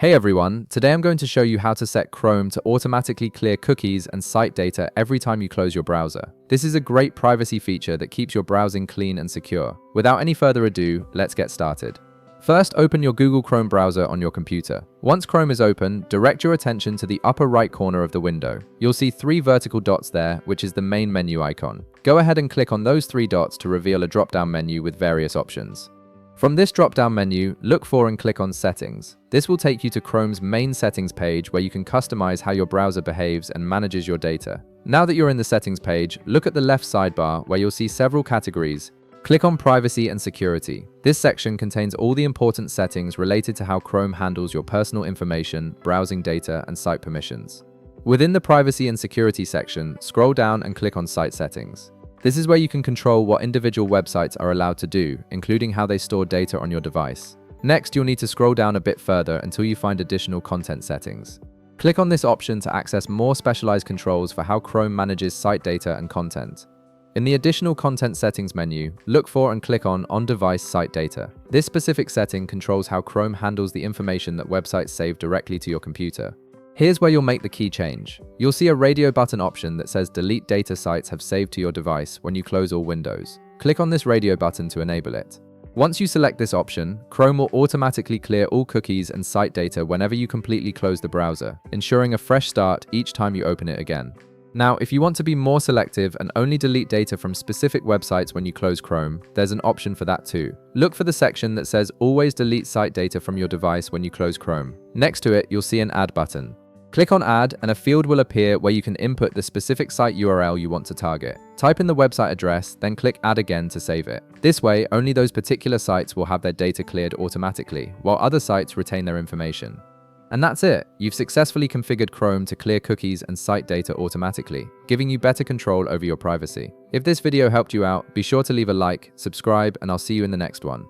Hey everyone, today I'm going to show you how to set Chrome to automatically clear cookies and site data every time you close your browser. This is a great privacy feature that keeps your browsing clean and secure. Without any further ado, let's get started. First, open your Google Chrome browser on your computer. Once Chrome is open, direct your attention to the upper right corner of the window. You'll see three vertical dots there, which is the main menu icon. Go ahead and click on those three dots to reveal a drop-down menu with various options. From this drop-down menu, look for and click on Settings. This will take you to Chrome's main settings page where you can customize how your browser behaves and manages your data. Now that you're in the settings page, look at the left sidebar where you'll see several categories. Click on Privacy and Security. This section contains all the important settings related to how Chrome handles your personal information, browsing data, and site permissions. Within the Privacy and Security section, scroll down and click on Site Settings. This is where you can control what individual websites are allowed to do, including how they store data on your device. Next, you'll need to scroll down a bit further until you find additional content settings. Click on this option to access more specialized controls for how Chrome manages site data and content. In the Additional Content Settings menu, look for and click on On-Device Site Data. This specific setting controls how Chrome handles the information that websites save directly to your computer. Here's where you'll make the key change. You'll see a radio button option that says Delete Data Sites Have Saved to Your Device when you close all windows. Click on this radio button to enable it. Once you select this option, Chrome will automatically clear all cookies and site data whenever you completely close the browser, ensuring a fresh start each time you open it again. Now, if you want to be more selective and only delete data from specific websites when you close Chrome, there's an option for that too. Look for the section that says Always Delete Site Data from Your Device when you close Chrome. Next to it, you'll see an Add button. Click on Add and a field will appear where you can input the specific site URL you want to target. Type in the website address, then click Add again to save it. This way, only those particular sites will have their data cleared automatically, while other sites retain their information. And that's it. You've successfully configured Chrome to clear cookies and site data automatically, giving you better control over your privacy. If this video helped you out, be sure to leave a like, subscribe, and I'll see you in the next one.